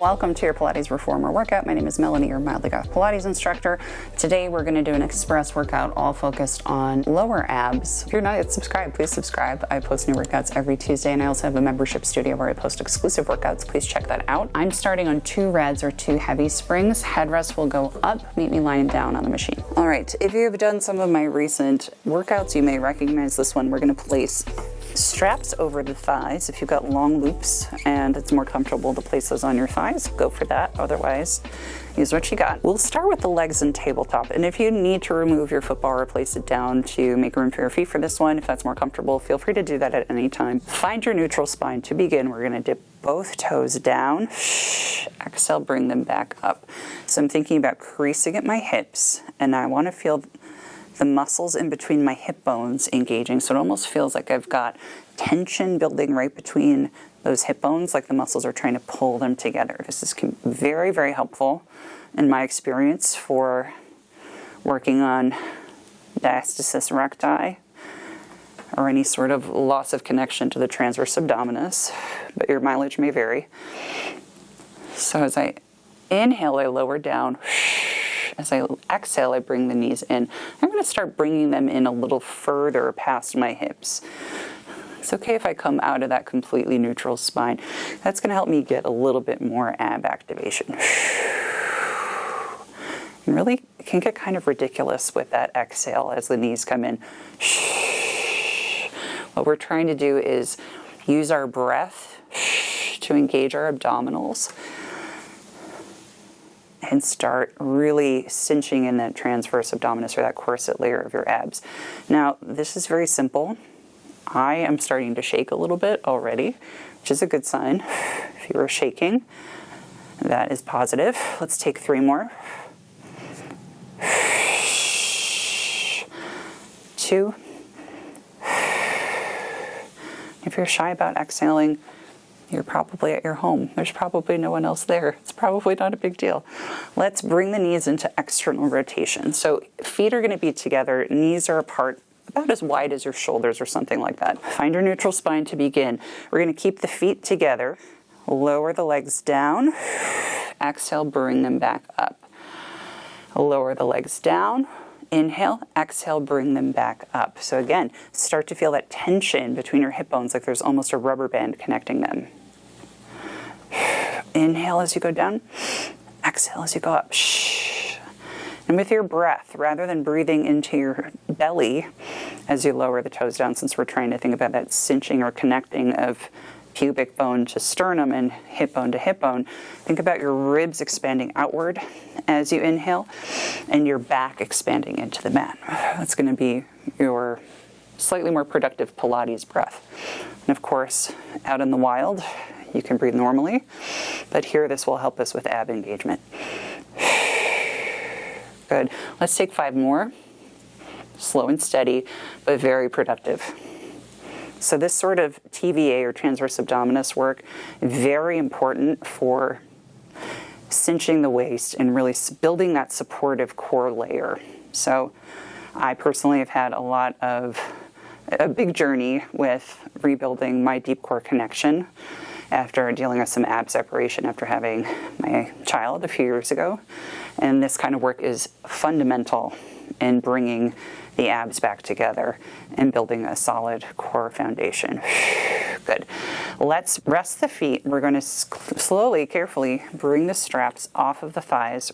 Welcome to your Pilates Reformer workout. My name is Melanie, your Mildly Goth Pilates instructor. Today we're going to do an express workout all focused on lower abs. If you're not yet subscribed, please subscribe. I post new workouts every Tuesday, and I also have a membership studio where I post exclusive workouts. Please check that out. I'm starting on 2 reds or 2 heavy springs. Headrest will go up. Meet me lying down on the machine. All right, if you have done some of my recent workouts, you may recognize this one. We're going to place straps over the thighs. If you've got long loops and it's more comfortable to place those on your thighs, go for that. Otherwise, use what you got. We'll start with the legs and tabletop. And if you need to remove your football or place it down to make room for your feet for this one, if that's more comfortable, feel free to do that at any time. Find your neutral spine. To begin, we're going to dip both toes down. Exhale, bring them back up. So I'm thinking about creasing at my hips, and I want to feel the muscles in between my hip bones engaging. So it almost feels like I've got tension building right between those hip bones, like the muscles are trying to pull them together. This is very, very helpful in my experience for working on diastasis recti or any sort of loss of connection to the transverse abdominis, but your mileage may vary. So as I inhale, I lower down. As I exhale, I bring the knees in. I'm going to start bringing them in a little further past my hips. It's okay if I come out of that completely neutral spine. That's going to help me get a little bit more ab activation. And really, it can get kind of ridiculous with that exhale as the knees come in. What we're trying to do is use our breath to engage our abdominals and start really cinching in that transverse abdominis or that corset layer of your abs. Now, this is very simple. I am starting to shake a little bit already, which is a good sign. If you are shaking, that is positive. Let's take 3 more. 2. If you're shy about exhaling, you're probably at your home. There's probably no one else there. It's probably not a big deal. Let's bring the knees into external rotation. So feet are going to be together. Knees are apart about as wide as your shoulders or something like that. Find your neutral spine to begin. We're going to keep the feet together. Lower the legs down. Exhale, bring them back up. Lower the legs down. Inhale, exhale, bring them back up. So again, start to feel that tension between your hip bones, like there's almost a rubber band connecting them. Inhale as you go down, exhale as you go up. And with your breath, rather than breathing into your belly as you lower the toes down, since we're trying to think about that cinching or connecting of pubic bone to sternum and hip bone to hip bone, think about your ribs expanding outward as you inhale and your back expanding into the mat. That's going to be your slightly more productive Pilates breath. And of course, out in the wild, you can breathe normally, but here this will help us with ab engagement. Good. Let's take 5 more. Slow and steady, but very productive. So this sort of TVA or transverse abdominis work, very important for cinching the waist and really building that supportive core layer. So I personally have had a big journey with rebuilding my deep core connection after dealing with some ab separation after having my child a few years ago. And this kind of work is fundamental in bringing the abs back together and building a solid core foundation. Good. Let's rest the feet. We're going to slowly, carefully bring the straps off of the thighs.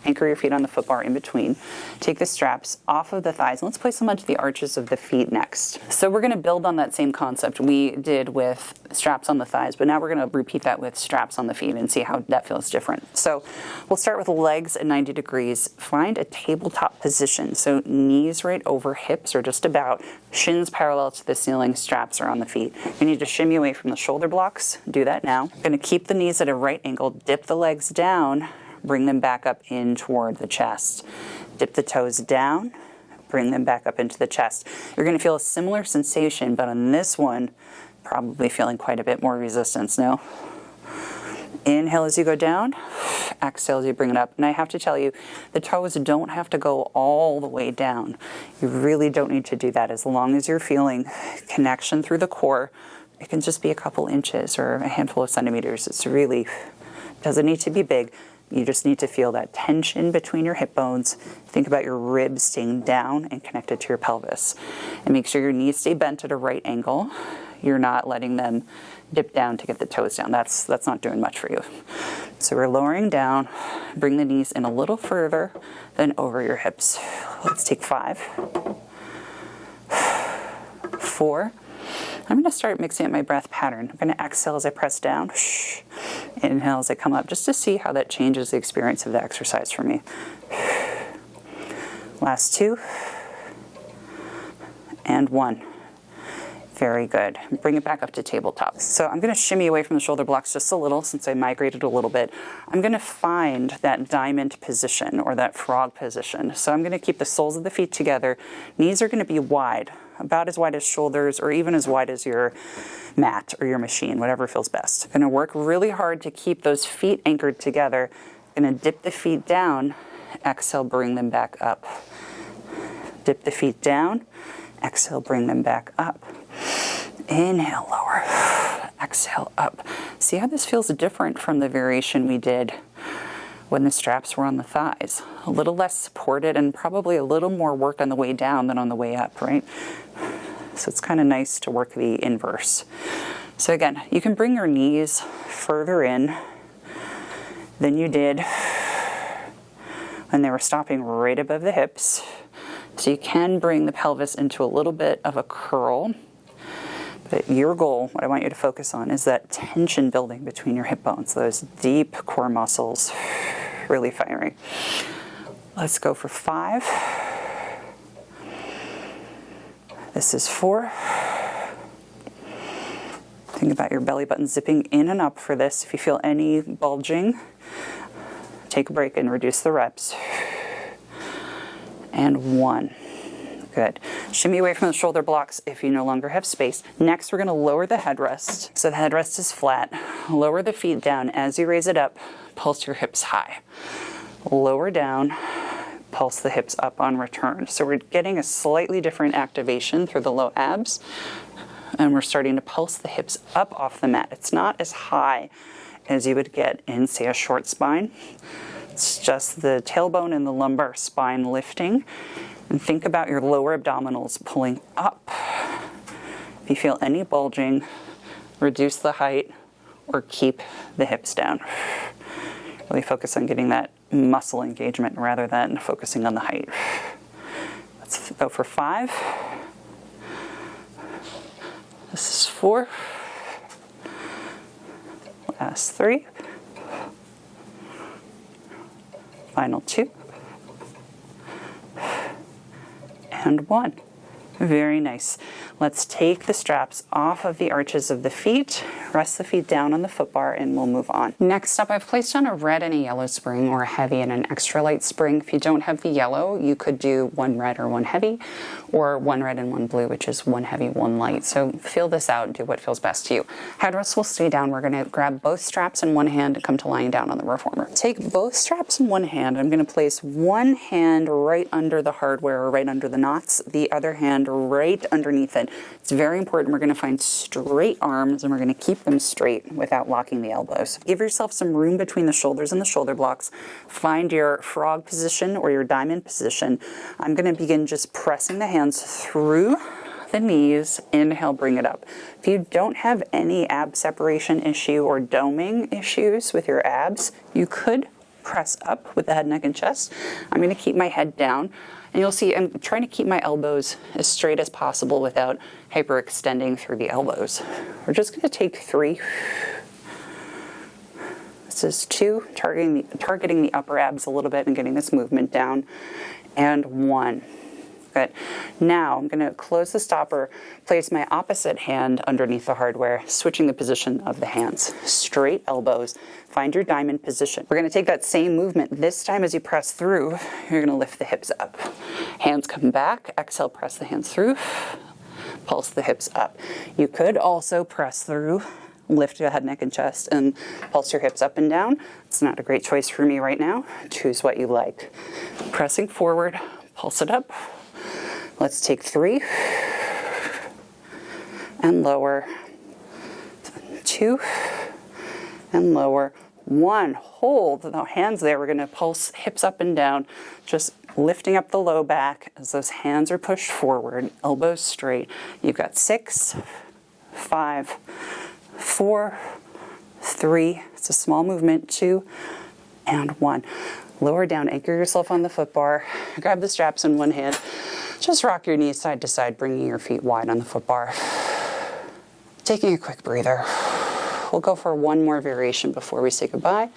Anchor your feet on the foot bar in between. Take the straps off of the thighs. And let's place them onto the arches of the feet next. So we're going to build on that same concept we did with straps on the thighs, but now we're going to repeat that with straps on the feet and see how that feels different. So we'll start with legs at 90 degrees. Find a tabletop position. So knees right over hips or just about. Shins parallel to the ceiling. Straps are on the feet. You need to shimmy away from the shoulder blocks. Do that now. I'm going to keep the knees at a right angle. Dip the legs down. Bring them back up in toward the chest. Dip the toes down, bring them back up into the chest. You're going to feel a similar sensation, but on this one, probably feeling quite a bit more resistance, no? Inhale as you go down, exhale as you bring it up. And I have to tell you, the toes don't have to go all the way down. You really don't need to do that as long as you're feeling connection through the core. It can just be a couple inches or a handful of centimeters. It's really Doesn't need to be big. You just need to feel that tension between your hip bones. Think about your ribs staying down and connected to your pelvis. And make sure your knees stay bent at a right angle. You're not letting them dip down to get the toes down. That's not doing much for you. So we're lowering down. Bring the knees in a little further than over your hips. Let's take 5, 4. I'm going to start mixing up my breath pattern. I'm going to exhale as I press down. Inhale as I come up, just to see how that changes the experience of the exercise for me. Last 2. And 1. Very good. Bring it back up to tabletop. So I'm going to shimmy away from the shoulder blocks just a little since I migrated a little bit. I'm going to find that diamond position or that frog position. So I'm going to keep the soles of the feet together. Knees are going to be wide, about as wide as shoulders or even as wide as your mat or your machine, whatever feels best. I'm going to work really hard to keep those feet anchored together. I'm going to dip the feet down. Exhale, bring them back up. Dip the feet down. Exhale, bring them back up. Inhale, lower. Exhale, up. See how this feels different from the variation we did when the straps were on the thighs. A little less supported and probably a little more work on the way down than on the way up, right? So it's kind of nice to work the inverse. So again, you can bring your knees further in than you did when they were stopping right above the hips. So you can bring the pelvis into a little bit of a curl. But your goal, what I want you to focus on, is that tension building between your hip bones, those deep core muscles really firing. Let's go for 5. This is 4. Think about your belly button zipping in and up for this. If you feel any bulging, take a break and reduce the reps. And 1. Good. Shimmy away from the shoulder blocks if you no longer have space. Next, we're going to lower the headrest. So the headrest is flat. Lower the feet down. As you raise it up, pulse your hips high. Lower down, pulse the hips up on return. So we're getting a slightly different activation through the low abs. And we're starting to pulse the hips up off the mat. It's not as high as you would get in, say, a short spine. It's just the tailbone and the lumbar spine lifting. And think about your lower abdominals pulling up. If you feel any bulging, reduce the height or keep the hips down. Really focus on getting that muscle engagement rather than focusing on the height. Let's go for 5. This is 4. Last 3. Final 2. And 1. Very nice. Let's take the straps off of the arches of the feet, rest the feet down on the foot bar, and we'll move on. Next up, I've placed on a red and a yellow spring, or a heavy and an extra light spring. If you don't have the yellow, you could do 1 red or 1 heavy, or 1 red and 1 blue, which is 1 heavy, 1 light. So feel this out and do what feels best to you. Headrest will stay down. We're going to grab both straps in one hand and come to lying down on the reformer. Take both straps in one hand. I'm going to place one hand right under the hardware, or right under the knots, the other hand right underneath it. It's very important. We're going to find straight arms, and we're going to keep them straight without locking the elbows. Give yourself some room between the shoulders and the shoulder blocks. Find your frog position or your diamond position. I'm going to begin just pressing the hands through the knees. Inhale, bring it up. If you don't have any ab separation issue or doming issues with your abs, you could press up with the head, neck, and chest. I'm going to keep my head down. And you'll see I'm trying to keep my elbows as straight as possible without hyperextending through the elbows. We're just going to take 3. This is 2, targeting the upper abs a little bit and getting this movement down. And 1. Good. Now I'm going to close the stopper, place my opposite hand underneath the hardware, switching the position of the hands. Straight elbows. Find your diamond position. We're going to take that same movement. This time as you press through, you're going to lift the hips up. Hands come back. Exhale, press the hands through. Pulse the hips up. You could also press through, lift your head, neck, and chest, and pulse your hips up and down. It's not a great choice for me right now. Choose what you like. Pressing forward, pulse it up. Let's take 3 and lower, 2 and lower, 1. Hold the hands there. We're going to pulse hips up and down, just lifting up the low back as those hands are pushed forward, elbows straight. You've got 6, 5, 4, 3. It's a small movement. 2 and 1. Lower down, anchor yourself on the foot bar. Grab the straps in one hand. Just rock your knees side to side, bringing your feet wide on the foot bar. Taking a quick breather. We'll go for one more variation before we say goodbye.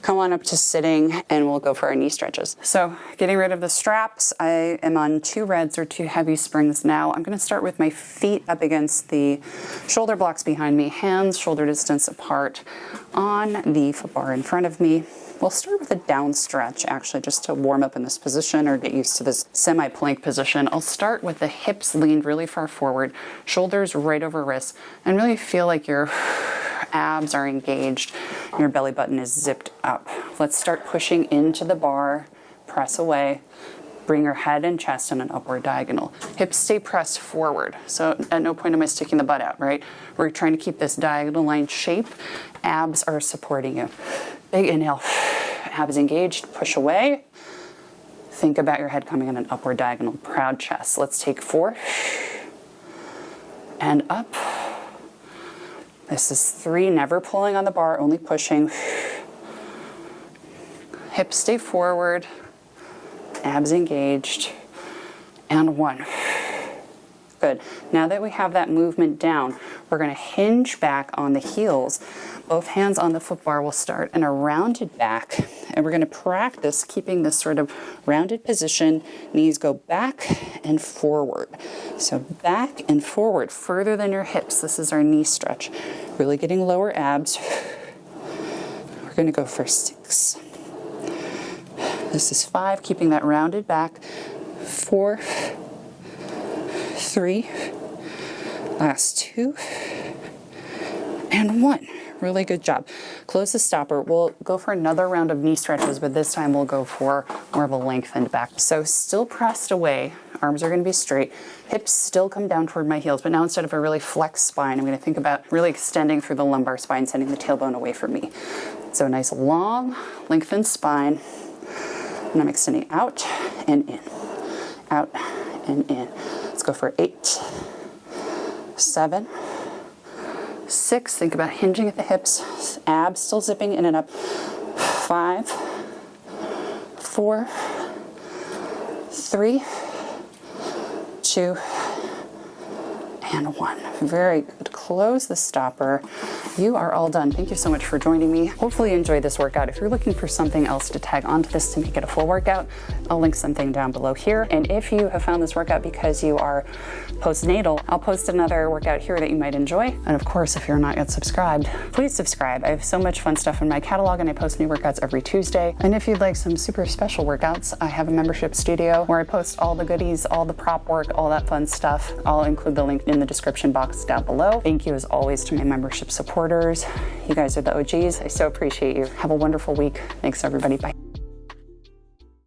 Come on up to sitting and we'll go for our knee stretches. So getting rid of the straps, I am on 2 reds or 2 heavy springs now. I'm going to start with my feet up against the shoulder blocks behind me, hands shoulder distance apart on the foot bar in front of me. We'll start with a down stretch, actually, just to warm up in this position or get used to this semi-plank position. I'll start with the hips leaned really far forward, shoulders right over wrists, and really feel like your abs are engaged, your belly button is zipped up. Let's start pushing into the bar, press away, bring your head and chest in an upward diagonal. Hips stay pressed forward, so at no point am I sticking the butt out, right? We're trying to keep this diagonal line shape. Abs are supporting you. Big inhale, abs engaged, push away. Think about your head coming in an upward diagonal, proud chest. Let's take 4 and up. This is 3, never pulling on the bar, only pushing. Hips stay forward, abs engaged, and 1. Good. Now that we have that movement down, we're going to hinge back on the heels. Both hands on the foot bar will start in a rounded back, and we're going to practice keeping this sort of rounded position. Knees go back and forward. So back and forward, further than your hips. This is our knee stretch. Really getting lower abs. We're going to go for 6. This is 5, keeping that rounded back. 4, 3, last 2, and 1. Really good job. Close the stopper. We'll go for another round of knee stretches, but this time we'll go for more of a lengthened back. So still pressed away. Arms are going to be straight. Hips still come down toward my heels, but now instead of a really flexed spine, I'm going to think about really extending through the lumbar spine, sending the tailbone away from me. So a nice long, lengthened spine. And I'm extending out and in. Out and in. Let's go for 8, 7, 6. Think about hinging at the hips. Abs still zipping in and up. 5, 4, 3, 2, and 1. Very good. Close the stopper. You are all done. Thank you so much for joining me. Hopefully you enjoyed this workout. If you're looking for something else to tag onto this to make it a full workout, I'll link something down below here. And if you have found this workout because you are postnatal, I'll post another workout here that you might enjoy. And of course, if you're not yet subscribed, please subscribe. I have so much fun stuff in my catalog and I post new workouts every Tuesday. And if you'd like some super special workouts, I have a membership studio where I post all the goodies, all the prop work, all that fun stuff. I'll include the link in the description box down below. Thank you as always to my membership supporters. You guys are the OGs. I so appreciate you. Have a wonderful week. Thanks everybody. Bye.